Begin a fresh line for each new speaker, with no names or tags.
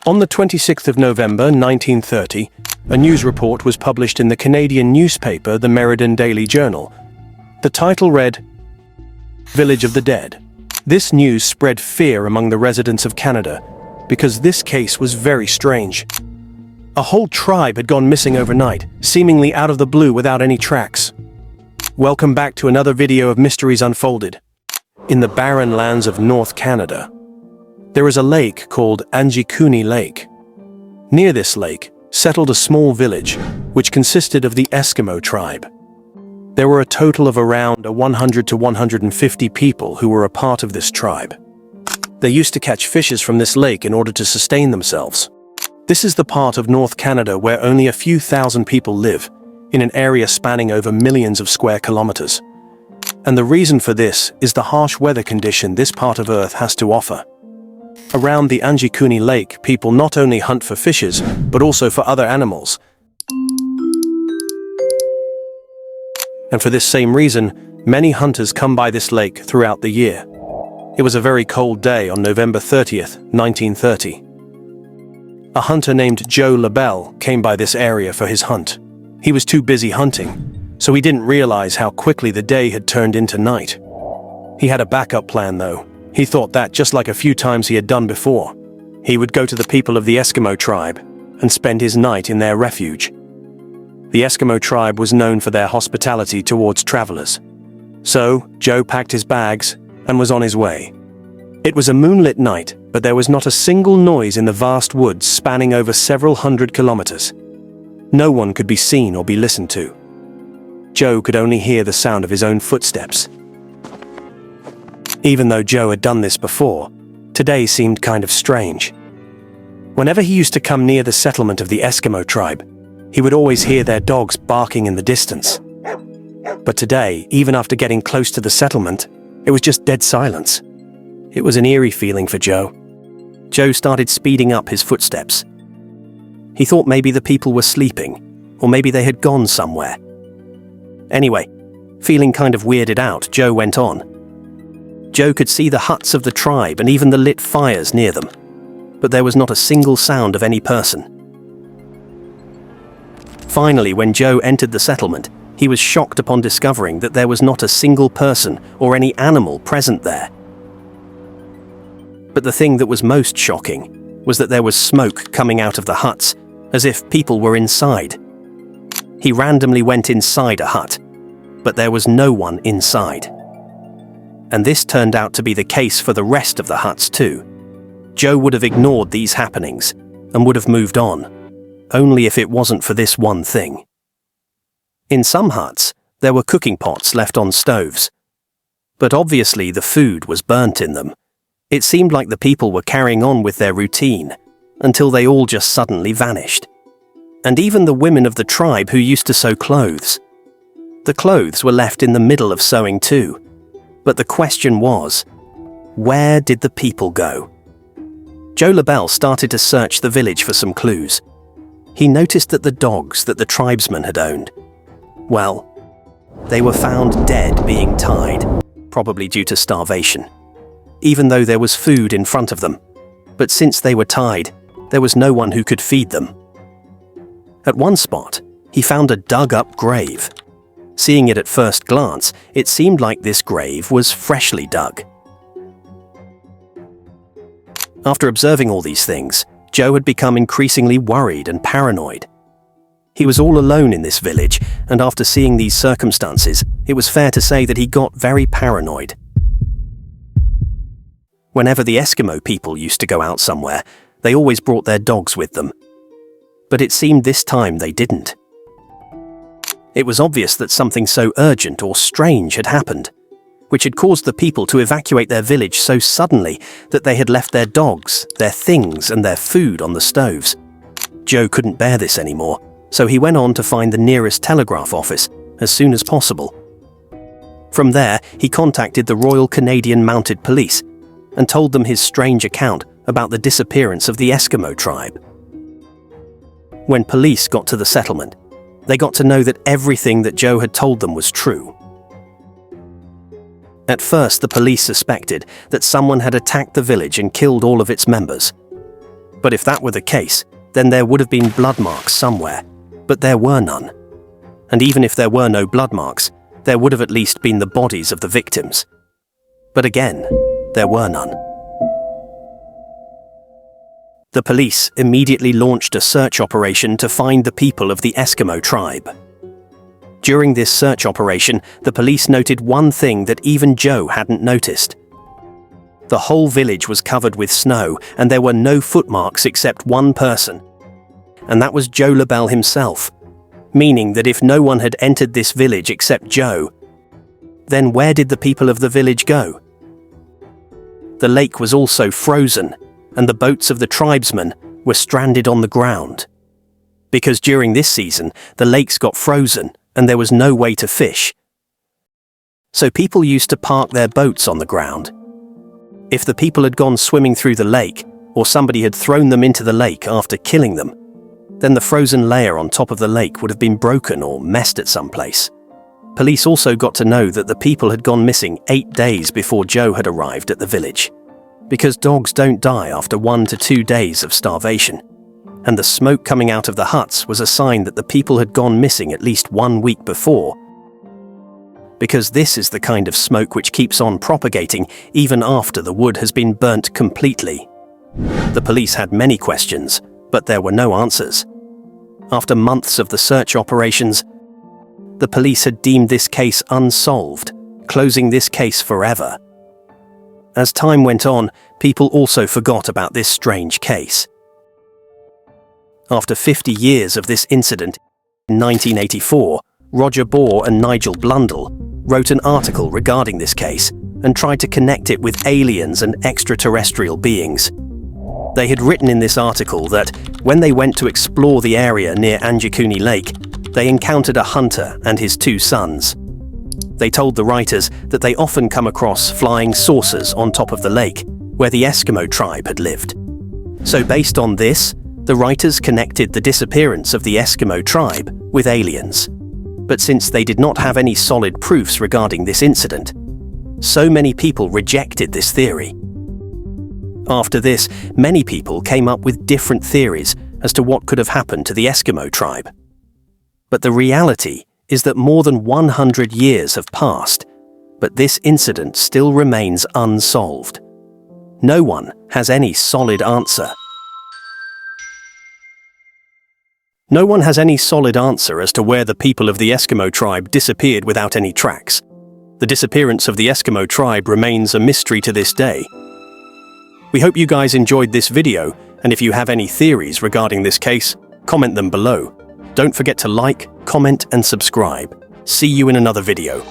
On the 26th of November 1930, a news report was published in the Canadian newspaper the Meriden Daily Journal. The title read, "Village of the Dead." This news spread fear among the residents of Canada because this case was very strange. A whole tribe had gone missing overnight, seemingly out of the blue without any tracks. Welcome back to another video of Mysteries Unfolded. In the barren lands of North Canada, there is a lake called Angikuni Lake. Near this lake settled a small village, which consisted of the Eskimo tribe. There were a total of around 100 to 150 people who were a part of this tribe. They used to catch fishes from this lake in order to sustain themselves. This is the part of North Canada where only a few thousand people live, in an area spanning over millions of square kilometers. And the reason for this is the harsh weather condition this part of Earth has to offer. Around the Angikuni Lake, people not only hunt for fishes, but also for other animals. And for this same reason, many hunters come by this lake throughout the year. It was a very cold day on November 30th, 1930. A hunter named Joe LaBelle came by this area for his hunt. He was too busy hunting, so he didn't realize how quickly the day had turned into night. He had a backup plan though. He thought that, just like a few times he had done before, he would go to the people of the Eskimo tribe and spend his night in their refuge. The Eskimo tribe was known for their hospitality towards travelers. So, Joe packed his bags and was on his way. It was a moonlit night, but there was not a single noise in the vast woods spanning over several hundred kilometers. No one could be seen or be listened to. Joe could only hear the sound of his own footsteps. Even though Joe had done this before, today seemed kind of strange. Whenever he used to come near the settlement of the Eskimo tribe, he would always hear their dogs barking in the distance. But today, even after getting close to the settlement, it was just dead silence. It was an eerie feeling for Joe. Joe started speeding up his footsteps. He thought maybe the people were sleeping, or maybe they had gone somewhere. Anyway, feeling kind of weirded out, Joe went on. Joe could see the huts of the tribe and even the lit fires near them, but there was not a single sound of any person. Finally, when Joe entered the settlement, he was shocked upon discovering that there was not a single person or any animal present there. But the thing that was most shocking was that there was smoke coming out of the huts, as if people were inside. He randomly went inside a hut, but there was no one inside. And this turned out to be the case for the rest of the huts too. Joe would have ignored these happenings and would have moved on, only if it wasn't for this one thing. In some huts, there were cooking pots left on stoves. But obviously the food was burnt in them. It seemed like the people were carrying on with their routine, until they all just suddenly vanished. And even the women of the tribe who used to sew clothes. The clothes were left in the middle of sewing too. But the question was, where did the people go? Joe LaBelle started to search the village for some clues. He noticed that the dogs that the tribesmen had owned, well, they were found dead being tied, probably due to starvation. Even though there was food in front of them, but since they were tied, there was no one who could feed them. At one spot, he found a dug-up grave. Seeing it at first glance, it seemed like this grave was freshly dug. After observing all these things, Joe had become increasingly worried and paranoid. He was all alone in this village, and after seeing these circumstances, it was fair to say that he got very paranoid. Whenever the Eskimo people used to go out somewhere, they always brought their dogs with them. But it seemed this time they didn't. It was obvious that something so urgent or strange had happened, which had caused the people to evacuate their village so suddenly that they had left their dogs, their things, and their food on the stoves. Joe couldn't bear this anymore, so he went on to find the nearest telegraph office as soon as possible. From there, he contacted the Royal Canadian Mounted Police and told them his strange account about the disappearance of the Eskimo tribe. When police got to the settlement, they got to know that everything that Joe had told them was true. At first, the police suspected that someone had attacked the village and killed all of its members. But if that were the case, then there would have been blood marks somewhere, but there were none. And even if there were no blood marks, there would have at least been the bodies of the victims. But again, there were none. The police immediately launched a search operation to find the people of the Eskimo tribe. During this search operation, the police noted one thing that even Joe hadn't noticed. The whole village was covered with snow, and there were no footmarks except one person. And that was Joe LaBelle himself, meaning that if no one had entered this village except Joe, then where did the people of the village go? The lake was also frozen, and the boats of the tribesmen were stranded on the ground. Because during this season, the lakes got frozen and there was no way to fish. So people used to park their boats on the ground. If the people had gone swimming through the lake, or somebody had thrown them into the lake after killing them, then the frozen layer on top of the lake would have been broken or messed at some place. Police also got to know that the people had gone missing 8 days before Joe had arrived at the village, because dogs don't die after 1 to 2 days of starvation, and the smoke coming out of the huts was a sign that the people had gone missing at least 1 week before, because this is the kind of smoke which keeps on propagating even after the wood has been burnt completely. The police had many questions, but there were no answers. After months of the search operations, the police had deemed this case unsolved, closing this case forever. As time went on, people also forgot about this strange case. After 50 years of this incident, in 1984, Roger Bohr and Nigel Blundell wrote an article regarding this case and tried to connect it with aliens and extraterrestrial beings. They had written in this article that when they went to explore the area near Angikuni Lake, they encountered a hunter and his 2 sons. They told the writers that they often come across flying saucers on top of the lake, where the Eskimo tribe had lived. So based on this, the writers connected the disappearance of the Eskimo tribe with aliens. But since they did not have any solid proofs regarding this incident, so many people rejected this theory. After this, many people came up with different theories as to what could have happened to the Eskimo tribe. But the reality is that more than 100 years have passed, but this incident still remains unsolved. No one has any solid answer. No one has any solid answer as to where the people of the Eskimo tribe disappeared without any tracks. The disappearance of the Eskimo tribe remains a mystery to this day. We hope you guys enjoyed this video, and if you have any theories regarding this case, comment them below. Don't forget to like, comment and subscribe. See you in another video.